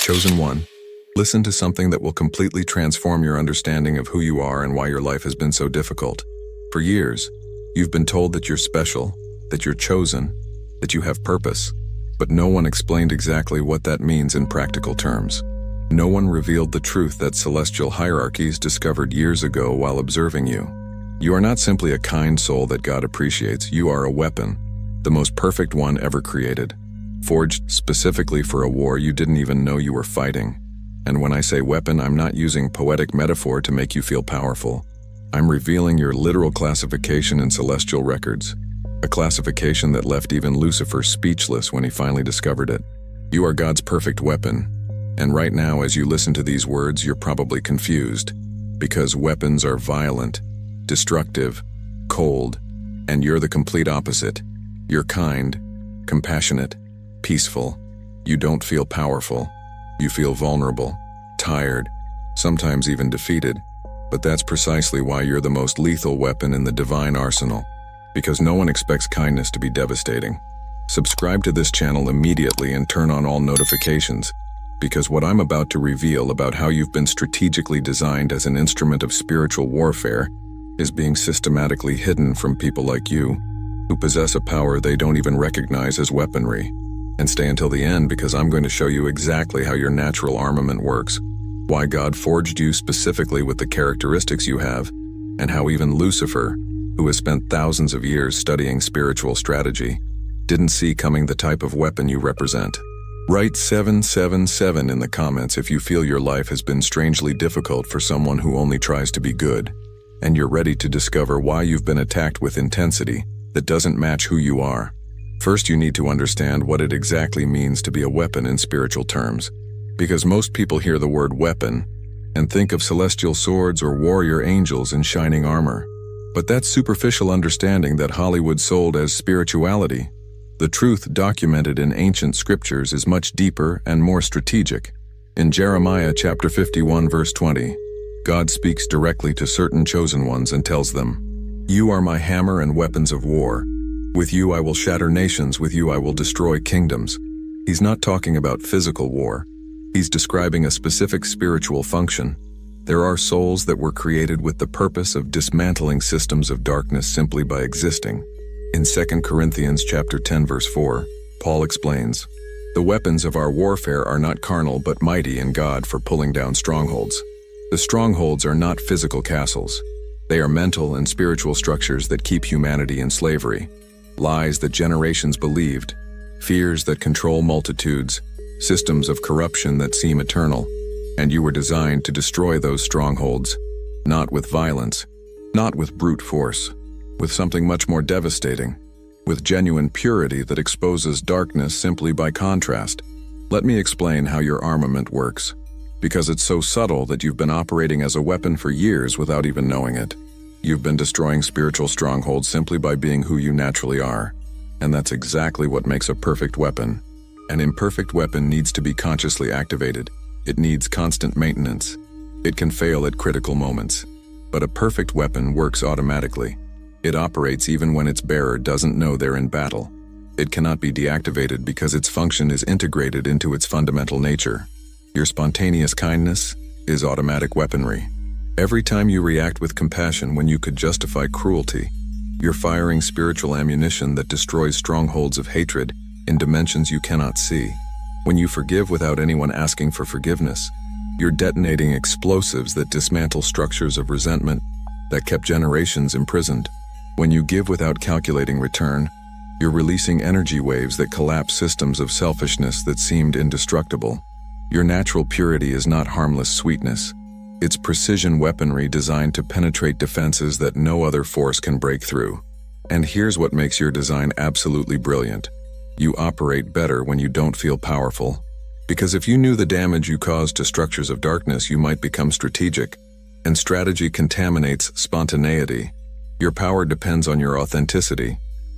Chosen one, listen to something that will completely transform your understanding of who you are and why your life has been so difficult. For years, you've been told that you're special, that you're chosen, that you have purpose, but no one explained exactly what that means in practical terms. No one revealed the truth that celestial hierarchies discovered years ago while observing you. You are not simply a kind soul that God appreciates, you are a weapon, the most perfect one ever created, forged specifically for a war you didn't even know you were fighting. And when I say weapon, I'm not using poetic metaphor to make you feel powerful. I'm revealing your literal classification in celestial records, a classification that left even Lucifer speechless when he finally discovered it. You are God's perfect weapon, and right now as you listen to these words, you're probably confused, because weapons are violent, destructive, cold, and you're the complete opposite. You're kind, compassionate, peaceful. You don't feel powerful. You feel vulnerable, tired, sometimes even defeated. But that's precisely why you're the most lethal weapon in the divine arsenal, because no one expects kindness to be devastating. Subscribe to this channel immediately and turn on all notifications, because what I'm about to reveal about how you've been strategically designed as an instrument of spiritual warfare is being systematically hidden from people like you, who possess a power they don't even recognize as weaponry. And stay until the end, because I'm going to show you exactly how your natural armament works, why God forged you specifically with the characteristics you have, and how even Lucifer, who has spent thousands of years studying spiritual strategy, didn't see coming the type of weapon you represent. Write 777 in the comments if you feel your life has been strangely difficult for someone who only tries to be good, and you're ready to discover why you've been attacked with intensity that doesn't match who you are. First, you need to understand what it exactly means to be a weapon in spiritual terms, because most people hear the word weapon and think of celestial swords or warrior angels in shining armor. But that's superficial understanding that Hollywood sold as spirituality. The truth documented in ancient scriptures is much deeper and more strategic. In Jeremiah chapter 51 verse 20, God speaks directly to certain chosen ones and tells them, "You are my hammer and weapons of war. With you I will shatter nations, with you I will destroy kingdoms." He's not talking about physical war. He's describing a specific spiritual function. There are souls that were created with the purpose of dismantling systems of darkness simply by existing. In 2 Corinthians chapter 10 verse 4, Paul explains, "The weapons of our warfare are not carnal but mighty in God for pulling down strongholds." The strongholds are not physical castles. They are mental and spiritual structures that keep humanity in slavery. Lies that generations believed, fears that control multitudes, systems of corruption that seem eternal, and you were designed to destroy those strongholds, not with violence, not with brute force, with something much more devastating, with genuine purity that exposes darkness simply by contrast. Let me explain how your armament works, because it's so subtle that you've been operating as a weapon for years without even knowing it. You've been destroying spiritual strongholds simply by being who you naturally are, and that's exactly what makes a perfect weapon. An imperfect weapon needs to be consciously activated. It needs constant maintenance. It can fail at critical moments, but a perfect weapon works automatically. It operates even when its bearer doesn't know they're in battle. It cannot be deactivated because its function is integrated into its fundamental nature. Your spontaneous kindness is automatic weaponry. Every time you react with compassion when you could justify cruelty, you're firing spiritual ammunition that destroys strongholds of hatred in dimensions you cannot see. When you forgive without anyone asking for forgiveness, you're detonating explosives that dismantle structures of resentment that kept generations imprisoned. When you give without calculating return, you're releasing energy waves that collapse systems of selfishness that seemed indestructible. Your natural purity is not harmless sweetness. It's precision weaponry designed to penetrate defenses that no other force can break through. And here's what makes your design absolutely brilliant. You operate better when you don't feel powerful. Because if you knew the damage you caused to structures of darkness, you might become strategic. And strategy contaminates spontaneity. Your power depends on your authenticity.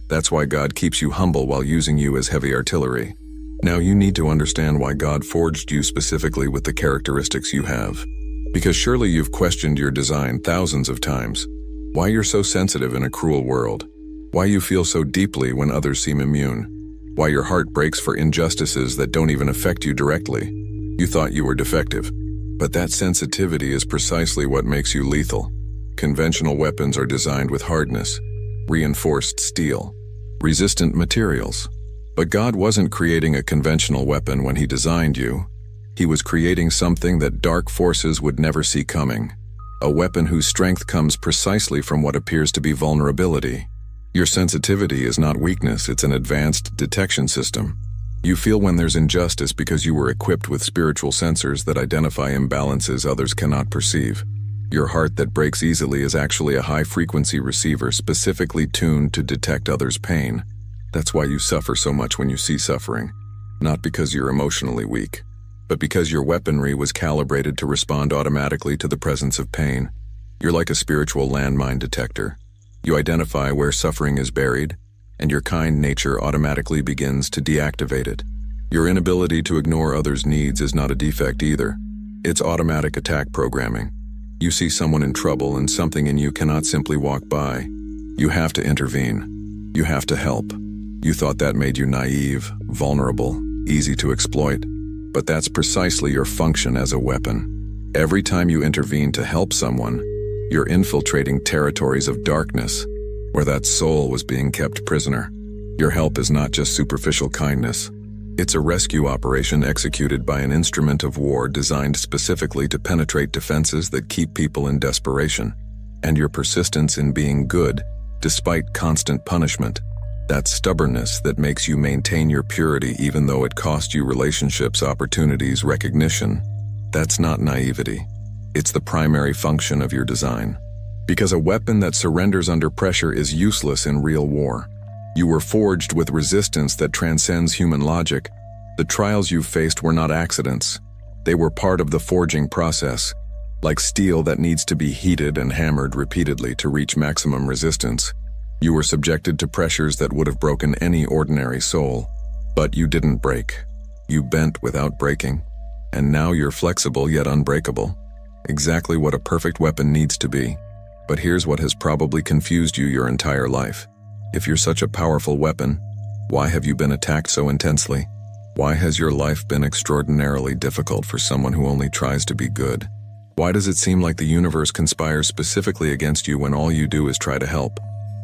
That's why God keeps you humble while using you as heavy artillery. Now you need to understand why God forged you specifically with the characteristics you have. Because surely you've questioned your design thousands of times. Why you're so sensitive in a cruel world. Why you feel so deeply when others seem immune. Why your heart breaks for injustices that don't even affect you directly. You thought you were defective. But that sensitivity is precisely what makes you lethal. Conventional weapons are designed with hardness, reinforced steel, resistant materials. But God wasn't creating a conventional weapon when He designed you. He was creating something that dark forces would never see coming. A weapon whose strength comes precisely from what appears to be vulnerability. Your sensitivity is not weakness, it's an advanced detection system. You feel when there's injustice because you were equipped with spiritual sensors that identify imbalances others cannot perceive. Your heart that breaks easily is actually a high-frequency receiver specifically tuned to detect others' pain. That's why you suffer so much when you see suffering. Not because you're emotionally weak, but because your weaponry was calibrated to respond automatically to the presence of pain. You're like a spiritual landmine detector. You identify where suffering is buried, and your kind nature automatically begins to deactivate it. Your inability to ignore others' needs is not a defect either. It's automatic attack programming. You see someone in trouble and something in you cannot simply walk by. You have to intervene. You have to help. You thought that made you naive, vulnerable, easy to exploit. But that's precisely your function as a weapon. Every time you intervene to help someone, you're infiltrating territories of darkness, where that soul was being kept prisoner. Your help is not just superficial kindness. It's a rescue operation executed by an instrument of war designed specifically to penetrate defenses that keep people in desperation. And your persistence in being good, despite constant punishment, that stubbornness that makes you maintain your purity even though it cost you relationships, opportunities, recognition, that's not naivety. It's the primary function of your design. Because a weapon that surrenders under pressure is useless in real war. You were forged with resistance that transcends human logic. The trials you faced were not accidents. They were part of the forging process, like steel that needs to be heated and hammered repeatedly to reach maximum resistance. You were subjected to pressures that would have broken any ordinary soul. But you didn't break. You bent without breaking. And now you're flexible yet unbreakable. Exactly what a perfect weapon needs to be. But here's what has probably confused you your entire life. If you're such a powerful weapon, why have you been attacked so intensely? Why has your life been extraordinarily difficult for someone who only tries to be good? Why does it seem like the universe conspires specifically against you when all you do is try to help?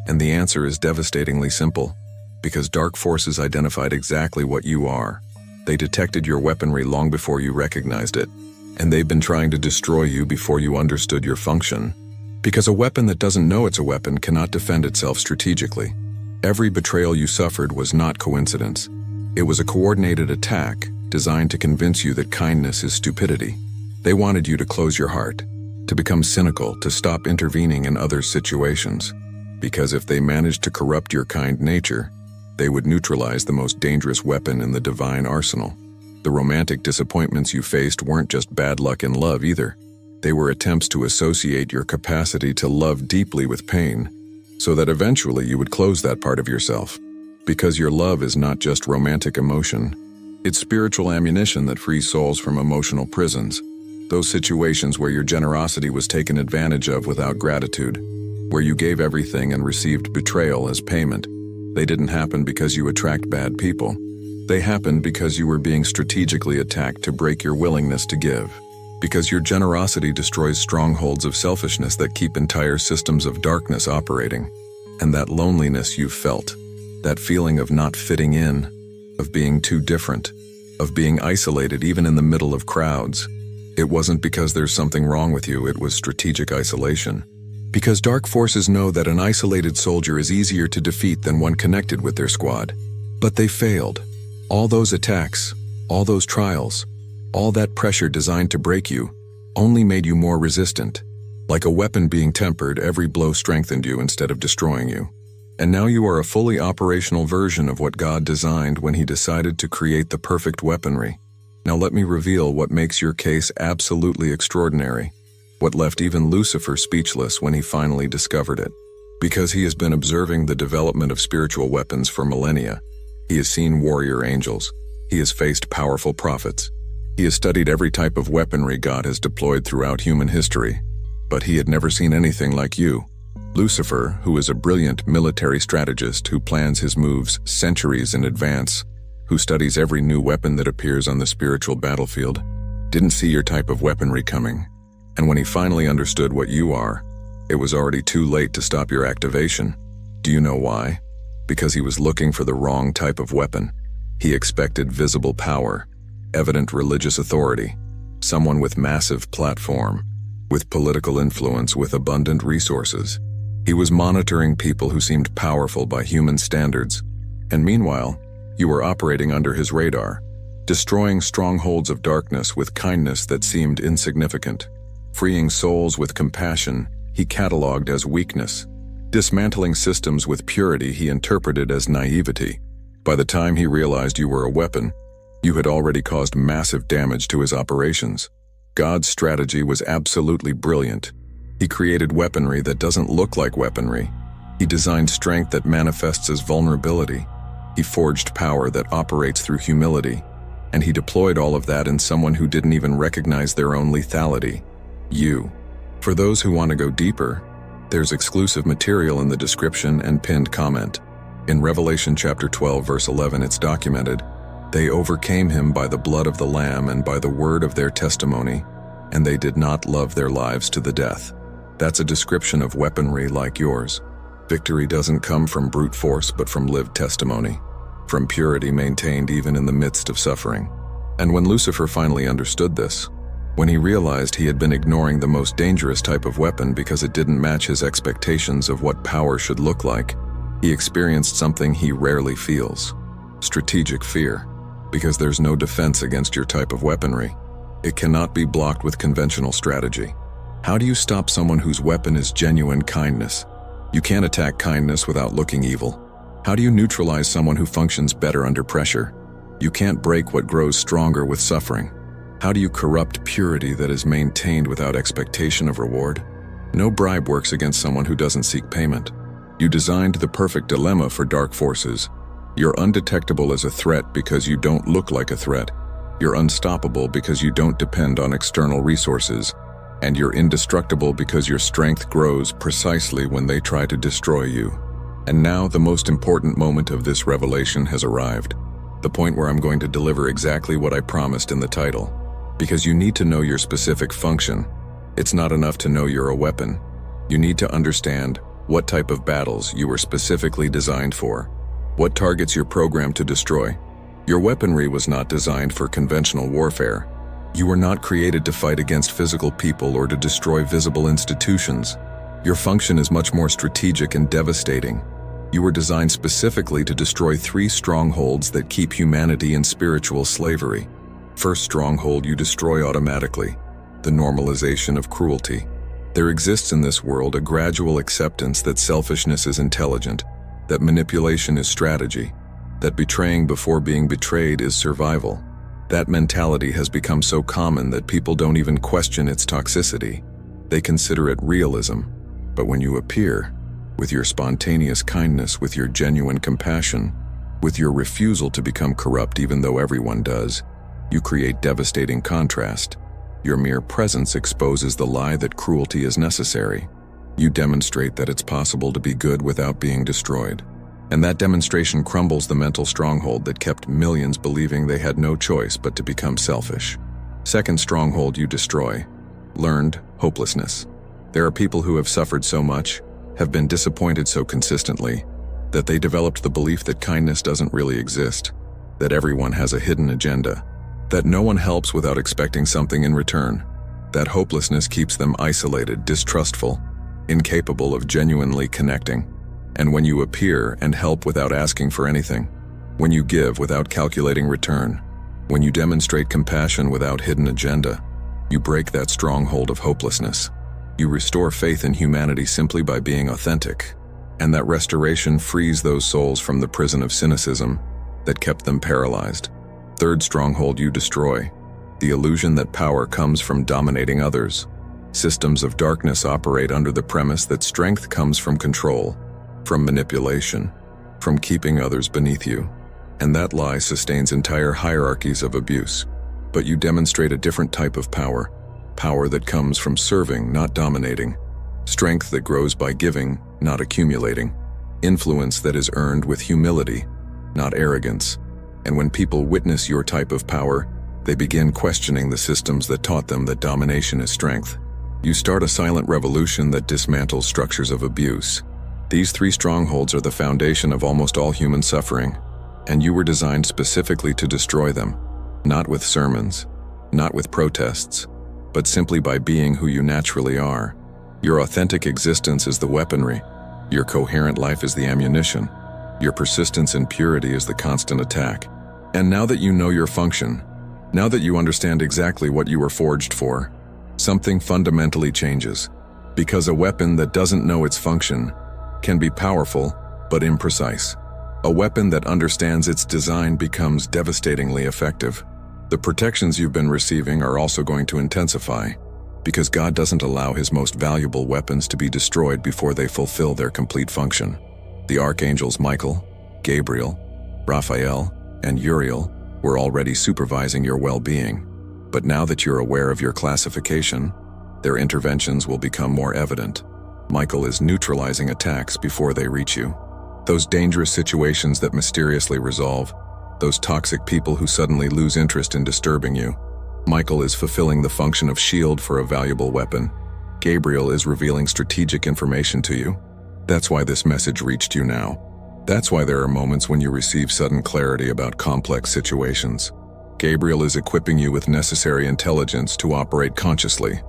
And the answer is devastatingly simple. Because dark forces identified exactly what you are. They detected your weaponry long before you recognized it. And they've been trying to destroy you before you understood your function. Because a weapon that doesn't know it's a weapon cannot defend itself strategically. Every betrayal you suffered was not coincidence. It was a coordinated attack designed to convince you that kindness is stupidity. They wanted you to close your heart, to become cynical, to stop intervening in others' situations. Because if they managed to corrupt your kind nature, they would neutralize the most dangerous weapon in the divine arsenal. The romantic disappointments you faced weren't just bad luck in love either. They were attempts to associate your capacity to love deeply with pain, so that eventually you would close that part of yourself. Because your love is not just romantic emotion, it's spiritual ammunition that frees souls from emotional prisons. Those situations where your generosity was taken advantage of without gratitude, where you gave everything and received betrayal as payment. They didn't happen because you attract bad people. They happened because you were being strategically attacked to break your willingness to give. Because your generosity destroys strongholds of selfishness that keep entire systems of darkness operating. And that loneliness you've felt, that feeling of not fitting in, of being too different, of being isolated even in the middle of crowds. It wasn't because there's something wrong with you, it was strategic isolation. Because dark forces know that an isolated soldier is easier to defeat than one connected with their squad. But they failed. All those attacks, all those trials, all that pressure designed to break you, only made you more resistant. Like a weapon being tempered, every blow strengthened you instead of destroying you. And now you are a fully operational version of what God designed when He decided to create the perfect weaponry. Now let me reveal what makes your case absolutely extraordinary. What left even Lucifer speechless when he finally discovered it. Because he has been observing the development of spiritual weapons for millennia. He has seen warrior angels. He has faced powerful prophets. He has studied every type of weaponry God has deployed throughout human history. But he had never seen anything like you. Lucifer, who is a brilliant military strategist who plans his moves centuries in advance, who studies every new weapon that appears on the spiritual battlefield, didn't see your type of weaponry coming, and when he finally understood what you are, it was already too late to stop your activation. Do you know why? Because he was looking for the wrong type of weapon. He expected visible power, evident religious authority, someone with massive platform, with political influence, with abundant resources. He was monitoring people who seemed powerful by human standards, and meanwhile, you were operating under his radar, destroying strongholds of darkness with kindness that seemed insignificant, freeing souls with compassion he cataloged as weakness, dismantling systems with purity he interpreted as naivety. By the time he realized you were a weapon, you had already caused massive damage to his operations. God's strategy was absolutely brilliant. He created weaponry that doesn't look like weaponry. He designed strength that manifests as vulnerability. He forged power that operates through humility. And he deployed all of that in someone who didn't even recognize their own lethality. You. For those who want to go deeper, there's exclusive material in the description and pinned comment. In Revelation chapter 12 verse 11 it's documented, "They overcame him by the blood of the Lamb and by the word of their testimony, and they did not love their lives to the death." That's a description of weaponry like yours. Victory doesn't come from brute force but from lived testimony, from purity maintained even in the midst of suffering. And when Lucifer finally understood this, when he realized he had been ignoring the most dangerous type of weapon because it didn't match his expectations of what power should look like, he experienced something he rarely feels: strategic fear. Because there's no defense against your type of weaponry. It cannot be blocked with conventional strategy. How do you stop someone whose weapon is genuine kindness? You can't attack kindness without looking evil. How do you neutralize someone who functions better under pressure? You can't break what grows stronger with suffering. How do you corrupt purity that is maintained without expectation of reward? No bribe works against someone who doesn't seek payment. You designed the perfect dilemma for dark forces. You're undetectable as a threat because you don't look like a threat. You're unstoppable because you don't depend on external resources. And you're indestructible because your strength grows precisely when they try to destroy you. And now the most important moment of this revelation has arrived. The point where I'm going to deliver exactly what I promised in the title. Because you need to know your specific function. It's not enough to know you're a weapon. You need to understand what type of battles you were specifically designed for. What targets you're programmed to destroy. Your weaponry was not designed for conventional warfare. You were not created to fight against physical people or to destroy visible institutions. Your function is much more strategic and devastating. You were designed specifically to destroy 3 strongholds that keep humanity in spiritual slavery. First stronghold you destroy automatically: the normalization of cruelty. There exists in this world a gradual acceptance that selfishness is intelligent, that manipulation is strategy, that betraying before being betrayed is survival. That mentality has become so common that people don't even question its toxicity. They consider it realism. But when you appear, with your spontaneous kindness, with your genuine compassion, with your refusal to become corrupt even though everyone does, you create devastating contrast. Your mere presence exposes the lie that cruelty is necessary. You demonstrate that it's possible to be good without being destroyed. And that demonstration crumbles the mental stronghold that kept millions believing they had no choice but to become selfish. Second stronghold you destroy: learned hopelessness. There are people who have suffered so much, have been disappointed so consistently, that they developed the belief that kindness doesn't really exist, that everyone has a hidden agenda, that no one helps without expecting something in return. That hopelessness keeps them isolated, distrustful, incapable of genuinely connecting. And when you appear and help without asking for anything, when you give without calculating return, when you demonstrate compassion without hidden agenda, you break that stronghold of hopelessness. You restore faith in humanity simply by being authentic. And that restoration frees those souls from the prison of cynicism that kept them paralyzed. Third stronghold you destroy: the illusion that power comes from dominating others. Systems of darkness operate under the premise that strength comes from control, from manipulation, from keeping others beneath you. And that lie sustains entire hierarchies of abuse. But you demonstrate a different type of power, power that comes from serving, not dominating, strength that grows by giving, not accumulating, influence that is earned with humility, not arrogance. And when people witness your type of power, They begin questioning the systems that taught them that domination is strength. You start a silent revolution that dismantles structures of abuse. These 3 strongholds are the foundation of almost all human suffering, and you were designed specifically to destroy them, not with sermons, not with protests, but simply by being who you naturally are. Your authentic existence is the weaponry. Your coherent life is the ammunition. Your persistence in purity is the constant attack. And now that you know your function, now that you understand exactly what you were forged for, something fundamentally changes. Because a weapon that doesn't know its function can be powerful, but imprecise. A weapon that understands its design becomes devastatingly effective. The protections you've been receiving are also going to intensify, because God doesn't allow his most valuable weapons to be destroyed before they fulfill their complete function. The archangels Michael, Gabriel, Raphael, and Uriel were already supervising your well-being, but now that you're aware of your classification, their interventions will become more evident. Michael is neutralizing attacks before they reach you. Those dangerous situations that mysteriously resolve, those toxic people who suddenly lose interest in disturbing you. Michael is fulfilling the function of shield for a valuable weapon. Gabriel is revealing strategic information to you. That's why this message reached you now. That's why there are moments when you receive sudden clarity about complex situations. Gabriel is equipping you with necessary intelligence to operate consciously.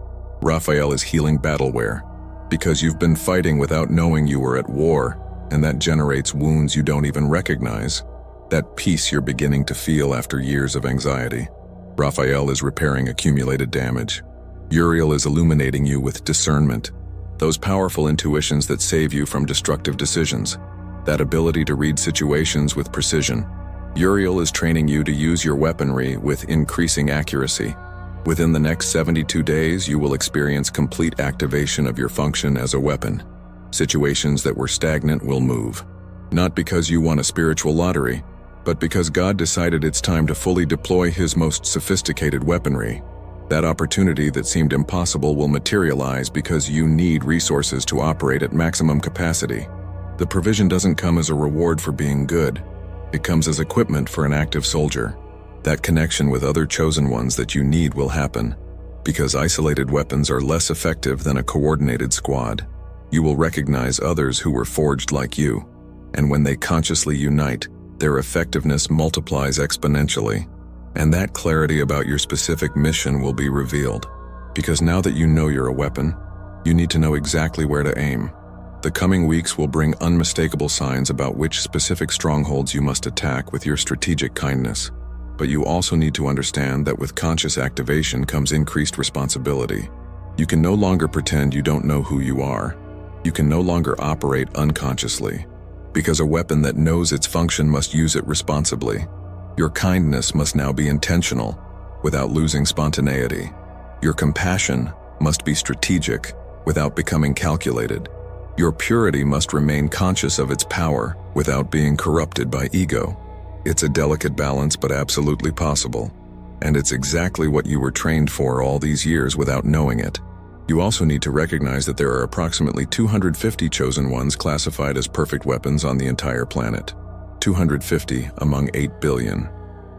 Raphael is healing battleware, because you've been fighting without knowing you were at war, and that generates wounds you don't even recognize. That peace you're beginning to feel after years of anxiety. Raphael is repairing accumulated damage. Uriel is illuminating you with discernment, those powerful intuitions that save you from destructive decisions, that ability to read situations with precision. Uriel is training you to use your weaponry with increasing accuracy. Within the next 72 days, you will experience complete activation of your function as a weapon. Situations that were stagnant will move. Not because you won a spiritual lottery, but because God decided it's time to fully deploy his most sophisticated weaponry. That opportunity that seemed impossible will materialize because you need resources to operate at maximum capacity. The provision doesn't come as a reward for being good. It comes as equipment for an active soldier. That connection with other chosen ones that you need will happen, because isolated weapons are less effective than a coordinated squad. You will recognize others who were forged like you, and when they consciously unite, their effectiveness multiplies exponentially. And that clarity about your specific mission will be revealed. Because now that you know you're a weapon, you need to know exactly where to aim. The coming weeks will bring unmistakable signs about which specific strongholds you must attack with your strategic kindness. But you also need to understand that with conscious activation comes increased responsibility. You can no longer pretend you don't know who you are. You can no longer operate unconsciously. Because a weapon that knows its function must use it responsibly. Your kindness must now be intentional, without losing spontaneity. Your compassion must be strategic, without becoming calculated. Your purity must remain conscious of its power, without being corrupted by ego. It's a delicate balance, but absolutely possible. And it's exactly what you were trained for all these years without knowing it. You also need to recognize that there are approximately 250 chosen ones classified as perfect weapons on the entire planet. 250 among 8 billion.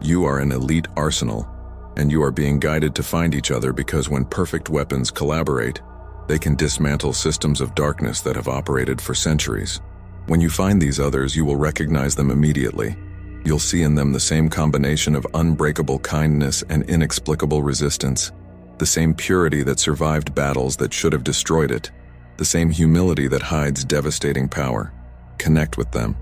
You are an elite arsenal, and you are being guided to find each other because when perfect weapons collaborate, they can dismantle systems of darkness that have operated for centuries. When you find these others, you will recognize them immediately. You'll see in them the same combination of unbreakable kindness and inexplicable resistance, the same purity that survived battles that should have destroyed it, the same humility that hides devastating power. Connect with them,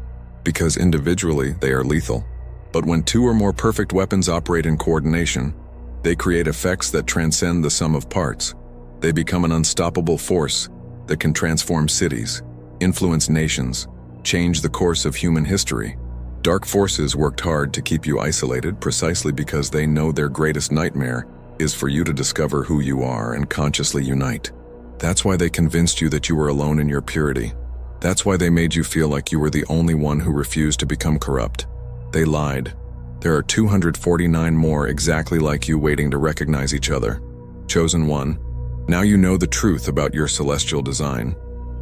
because individually they are lethal. But when 2 or more perfect weapons operate in coordination, they create effects that transcend the sum of parts. They become an unstoppable force that can transform cities, influence nations, change the course of human history. Dark forces worked hard to keep you isolated precisely because they know their greatest nightmare is for you to discover who you are and consciously unite. That's why they convinced you that you were alone in your purity. That's why they made you feel like you were the only one who refused to become corrupt. They lied. There are 249 more exactly like you waiting to recognize each other. Chosen one, now you know the truth about your celestial design.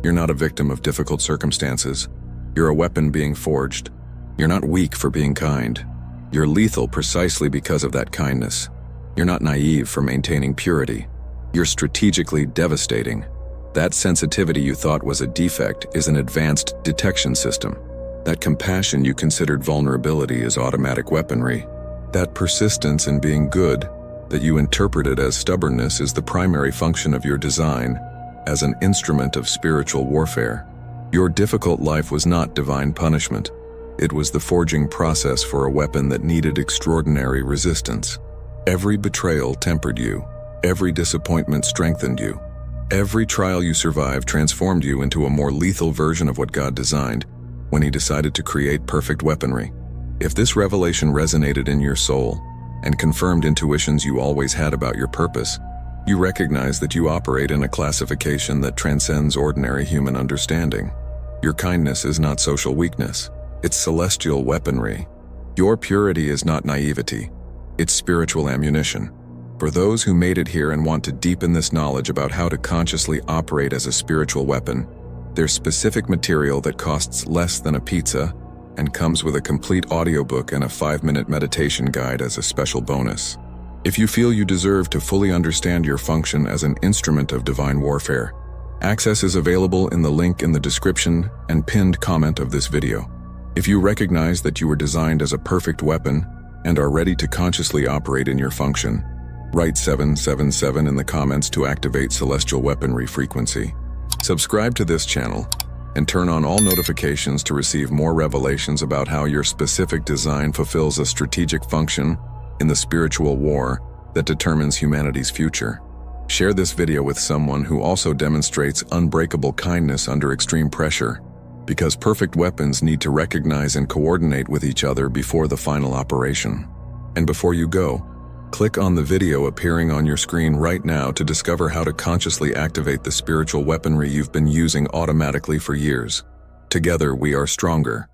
You're not a victim of difficult circumstances. You're a weapon being forged. You're not weak for being kind. You're lethal precisely because of that kindness. You're not naive for maintaining purity. You're strategically devastating. That sensitivity you thought was a defect is an advanced detection system. That compassion you considered vulnerability is automatic weaponry. That persistence in being good that you interpreted as stubbornness is the primary function of your design as an instrument of spiritual warfare. Your difficult life was not divine punishment. It was the forging process for a weapon that needed extraordinary resistance. Every betrayal tempered you. Every disappointment strengthened you. Every trial you survived transformed you into a more lethal version of what God designed when He decided to create perfect weaponry. If this revelation resonated in your soul and confirmed intuitions you always had about your purpose, you recognize that you operate in a classification that transcends ordinary human understanding. Your kindness is not social weakness. It's celestial weaponry. Your purity is not naivety. It's spiritual ammunition. For those who made it here and want to deepen this knowledge about how to consciously operate as a spiritual weapon, there's specific material that costs less than a pizza and comes with a complete audiobook and a 5-minute meditation guide as a special bonus. If you feel you deserve to fully understand your function as an instrument of divine warfare, access is available in the link in the description and pinned comment of this video. If you recognize that you were designed as a perfect weapon and are ready to consciously operate in your function, write 777 in the comments to activate celestial weaponry frequency. Subscribe to this channel and turn on all notifications to receive more revelations about how your specific design fulfills a strategic function in the spiritual war that determines humanity's future. Share this video with someone who also demonstrates unbreakable kindness under extreme pressure, because perfect weapons need to recognize and coordinate with each other before the final operation. And before you go, click on the video appearing on your screen right now to discover how to consciously activate the spiritual weaponry you've been using automatically for years. Together we are stronger.